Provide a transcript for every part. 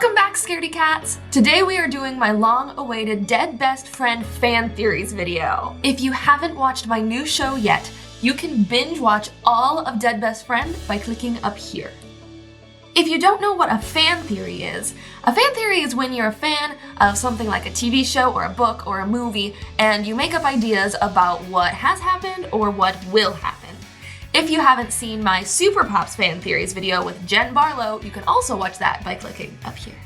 Welcome back, scaredy cats! Today we are doing my long-awaited Dead Best Friend fan theories video. If you haven't watched my new show yet, you can binge watch all of Dead Best Friend by clicking up here. If you don't know what a fan theory is when you're a fan of something like a TV show or a book or a movie and you make up ideas about what has happened or what will happen. If you haven't seen my Super Pops fan theories video with Jen Barlow, you can also watch that by clicking up here.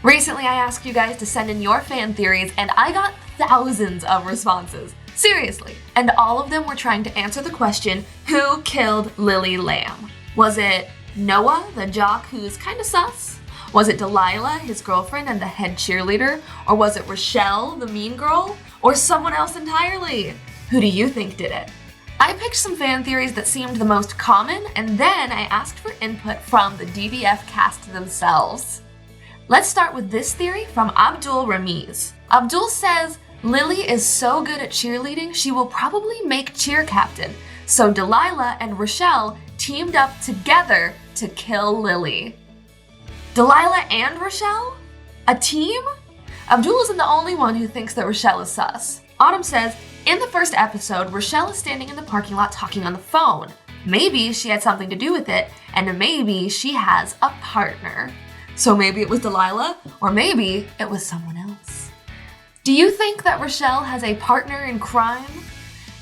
Recently I asked you guys to send in your fan theories and I got thousands of responses. Seriously. And all of them were trying to answer the question, who killed Lilly Lam? Was it Noah, the jock who's kinda sus? Was it Delilah, his girlfriend and the head cheerleader? Or was it Rochelle, the mean girl? Or someone else entirely? Who do you think did it? I picked some fan theories that seemed the most common, and then I asked for input from the DBF cast themselves. Let's start with this theory from Abdul Ramiz. Abdul says, Lilly is so good at cheerleading, she will probably make cheer captain. So Delilah and Rochelle teamed up together to kill Lilly. Delilah and Rochelle? A team? Abdul isn't the only one who thinks that Rochelle is sus. Autumn says, in the first episode, Rochelle is standing in the parking lot talking on the phone. Maybe she had something to do with it, and maybe she has a partner. So maybe it was Delilah, or maybe it was someone else. Do you think that Rochelle has a partner in crime?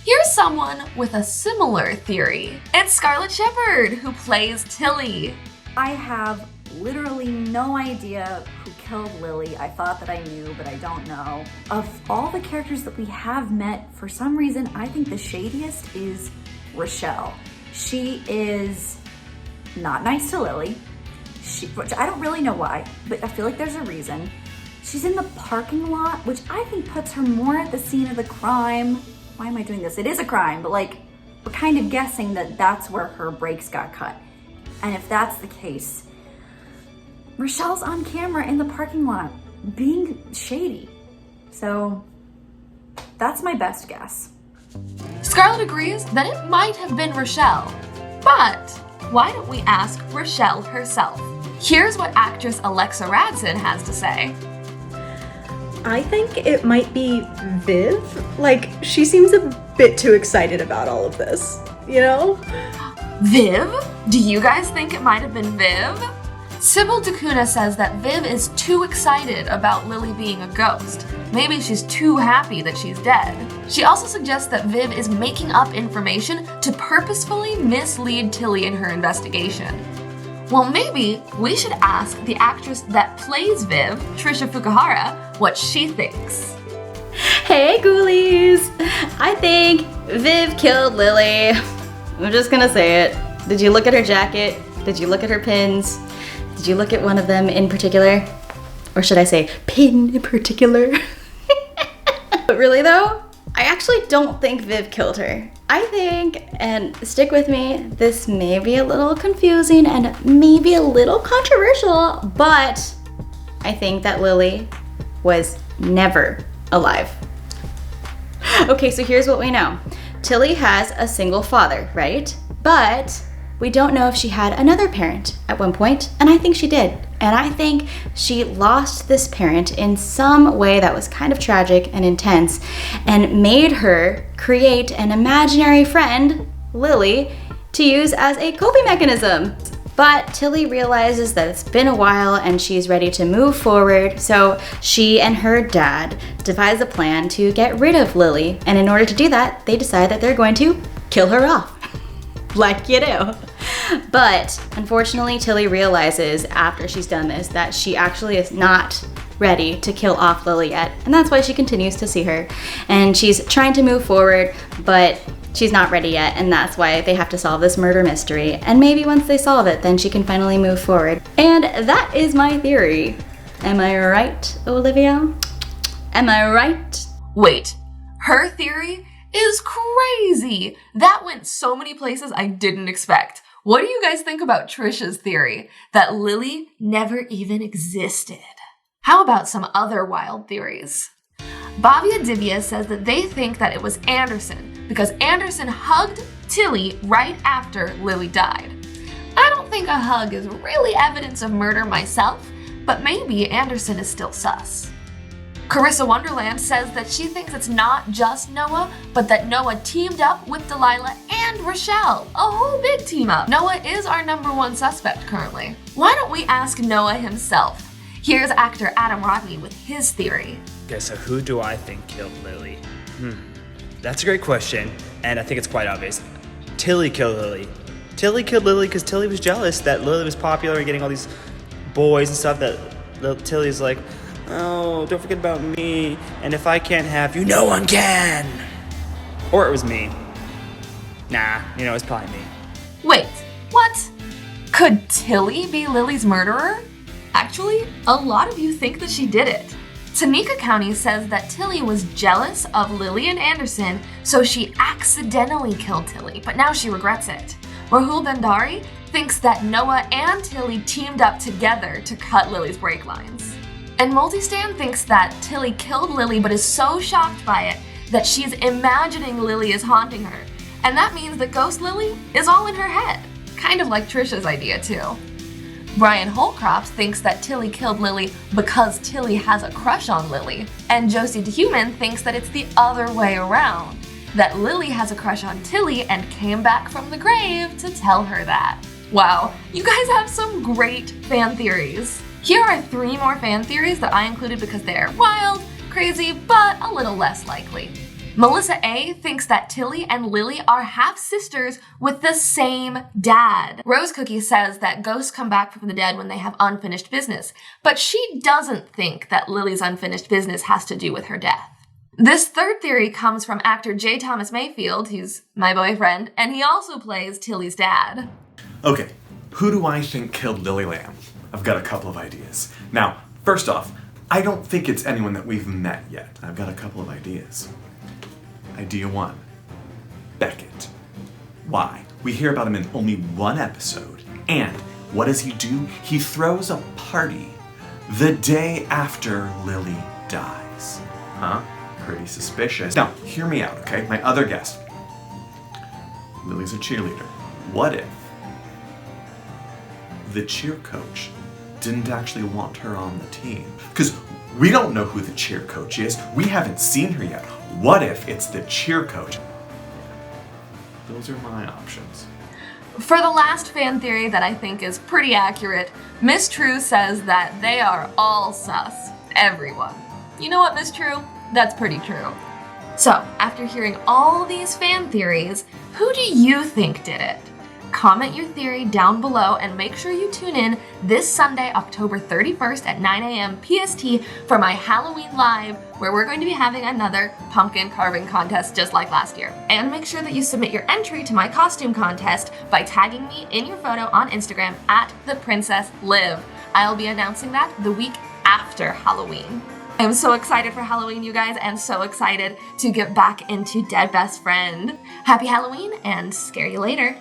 Here's someone with a similar theory. It's Scarlett Shepherd, who plays Tilly. I have literally no idea who killed Lilly. I thought that I knew, but I don't know. Of all the characters that we have met, for some reason, I think the shadiest is Rochelle. She is not nice to Lilly, which I don't really know why, but I feel like there's a reason. She's in the parking lot, which I think puts her more at the scene of the crime. Why am I doing this? It is a crime, but like, we're kind of guessing that that's where her brakes got cut. And if that's the case, Rochelle's on camera in the parking lot being shady. So that's my best guess. Scarlett agrees that it might have been Rochelle, but why don't we ask Rochelle herself? Here's what actress Alexa Radson has to say. I think it might be Viv. Like, she seems a bit too excited about all of this, you know? Viv? Do you guys think it might have been Viv? Sybil DeCuna says that Viv is too excited about Lilly being a ghost. Maybe she's too happy that she's dead. She also suggests that Viv is making up information to purposefully mislead Tilly in her investigation. Well, maybe we should ask the actress that plays Viv, Trisha Fukuhara, what she thinks. Hey ghoulies! I think Viv killed Lilly. I'm just gonna say it. Did you look at her jacket? Did you look at her pins? Did you look at one of them in particular? Or should I say, pin in particular? But really though, I actually don't think Viv killed her. I think, and stick with me, this may be a little confusing and maybe a little controversial, but I think that Lilly was never alive. Okay, so here's what we know. Tilly has a single father, right? But we don't know if she had another parent at one point, and I think she did. And I think she lost this parent in some way that was kind of tragic and intense and made her create an imaginary friend, Lilly, to use as a coping mechanism. But Tilly realizes that it's been a while and she's ready to move forward, so she and her dad devise a plan to get rid of Lilly. And in order to do that, they decide that they're going to kill her off. Like you do. But unfortunately, Tilly realizes after she's done this that she actually is not ready to kill off Lilly yet. And that's why she continues to see her. And she's trying to move forward, but she's not ready yet. And that's why they have to solve this murder mystery. And maybe once they solve it, then she can finally move forward. And that is my theory. Am I right, Olivia? Am I right? Wait, her theory is crazy. That went so many places I didn't expect. What do you guys think about Trisha's theory that Lilly never even existed? How about some other wild theories? Bavia Divya says that they think that it was Anderson because Anderson hugged Tilly right after Lilly died. I don't think a hug is really evidence of murder myself, but maybe Anderson is still sus. Carissa Wonderland says that she thinks it's not just Noah, but that Noah teamed up with Delilah and Rochelle. A whole big team up. Noah is our #1 suspect currently. Why don't we ask Noah himself? Here's actor Adam Rodney with his theory. Okay, so who do I think killed Lily? That's a great question, and I think it's quite obvious. Tilly killed Lily. Tilly killed Lily because Tilly was jealous that Lily was popular and getting all these boys and stuff that Tilly's like, oh, don't forget about me, and if I can't have you, no one can. Or it was me. Nah, it's probably me. Wait, what? Could Tilly be Lily's murderer? Actually, a lot of you think that she did it. Tanika County says that Tilly was jealous of Lily and Anderson, so she accidentally killed Tilly, but now she regrets it. Rahul Bhandari thinks that Noah and Tilly teamed up together to cut Lily's brake lines. And Multistan thinks that Tilly killed Lily but is so shocked by it that she's imagining Lily is haunting her. And that means that Ghost Lily is all in her head. Kind of like Trisha's idea too. Brian Holcroft thinks that Tilly killed Lily because Tilly has a crush on Lily. And Josie DeHuman thinks that it's the other way around, that Lily has a crush on Tilly and came back from the grave to tell her that. Wow, you guys have some great fan theories. Here are 3 more fan theories that I included because they're wild, crazy, but a little less likely. Melissa A. thinks that Tilly and Lily are half-sisters with the same dad. Rose Cookie says that ghosts come back from the dead when they have unfinished business, but she doesn't think that Lily's unfinished business has to do with her death. This third theory comes from actor J. Thomas Mayfield, who's my boyfriend, and he also plays Tilly's dad. Okay, who do I think killed Lily Lamb? I've got a couple of ideas. Now, first off, I don't think it's anyone that we've met yet. I've got a couple of ideas. Idea 1, Beckett. Why? We hear about him in only 1 episode. And what does he do? He throws a party the day after Lily dies. Huh? Pretty suspicious. Now, hear me out, okay? My other guess. Lily's a cheerleader. What if the cheer coach didn't actually want her on the team? Because we don't know who the cheer coach is. We haven't seen her yet. What if it's the cheer coach? Those are my options. For the last fan theory that I think is pretty accurate, Miss True says that they are all sus. Everyone. You know what, Miss True? That's pretty true. So, after hearing all these fan theories, who do you think did it? Comment your theory down below and make sure you tune in this Sunday, October 31st at 9 a.m. PST for my Halloween Live, where we're going to be having another pumpkin carving contest just like last year. And make sure that you submit your entry to my costume contest by tagging me in your photo on Instagram at @theprincessliv. I'll be announcing that the week after Halloween. I'm so excited for Halloween, you guys, and so excited to get back into Dead Best Friend. Happy Halloween and scare you later.